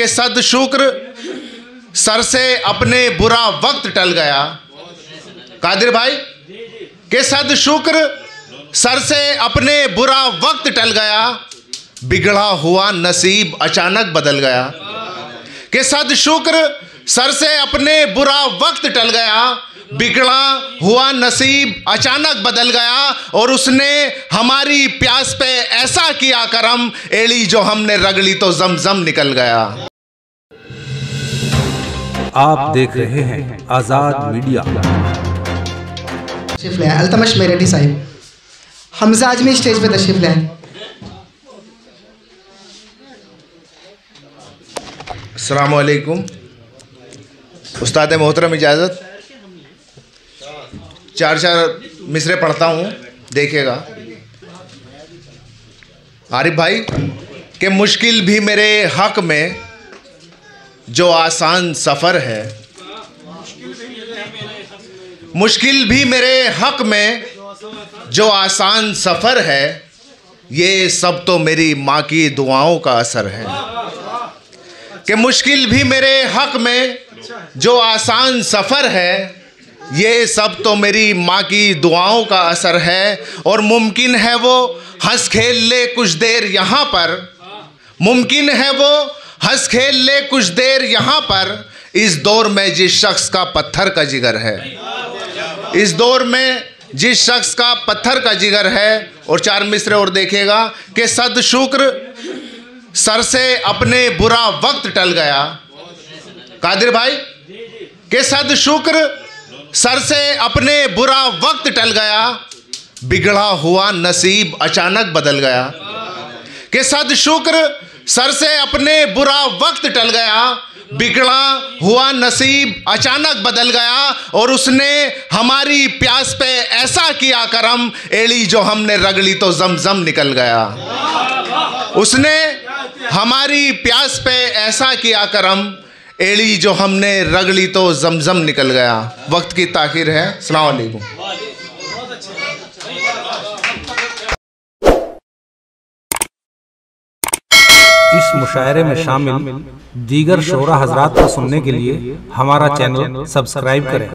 सद शुक्र सर से अपने बुरा वक्त टल गया। कादिर भाई के सद शुक्र सर से अपने बुरा वक्त टल गया, बिगड़ा हुआ नसीब अचानक बदल गया। के सद शुक्र सर से अपने बुरा वक्त टल गया, बिगड़ा हुआ नसीब अचानक बदल गया, और उसने हमारी प्यास पे ऐसा किया करम, एड़ी जो हमने रगड़ी तो जमजम निकल गया। आप देख रहे हैं आजाद मीडिया। तशरीफ ले अल्तमश मेरेडी साहिब, हमजा आजमी स्टेज पे तशरीफ ले। अस्सलामु अलैकुम। उस्ताद मोहतरम इजाज़त, चार मिसरे पढ़ता हूँ, देखिएगा। आरिफ भाई के मुश्किल भी मेरे हक में जो आसान सफ़र है, मुश्किल भी मेरे हक में जो आसान सफ़र है, ये सब तो मेरी माँ की दुआओं का असर है। कि मुश्किल भी मेरे हक में जो आसान सफ़र है, ये सब तो मेरी माँ की दुआओं का असर है। और मुमकिन है वो हंस खेल ले कुछ देर यहाँ पर, मुमकिन है वो हंस खेल ले कुछ देर यहाँ पर, इस दौर में जिस शख्स का पत्थर का जिगर है, इस दौर में जिस शख्स का पत्थर का जिगर है। और चार मिसरे और देखिएगा कि सद शुक्र सर से अपने बुरा वक्त टल गया। कादिर भाई के सद शुक्र सर से अपने बुरा वक्त टल गया, बिगड़ा हुआ नसीब अचानक बदल गया। के सद शुक्र सर से अपने बुरा वक्त टल गया, बिगड़ा हुआ नसीब अचानक बदल गया, और उसने हमारी प्यास पे ऐसा किया करम, एड़ी जो हमने रगड़ी तो जमजम निकल गया। उसने हमारी प्यास पे ऐसा किया करम, एड़ी जो हमने रगड़ी तो जमजम निकल गया। वक्त की ताखीर है। अस्सलाम वालेकुम। इस मुशायरे में शामिल दीगर शोरा हजरात को सुनने के लिए हमारा चैनल सब्सक्राइब करें।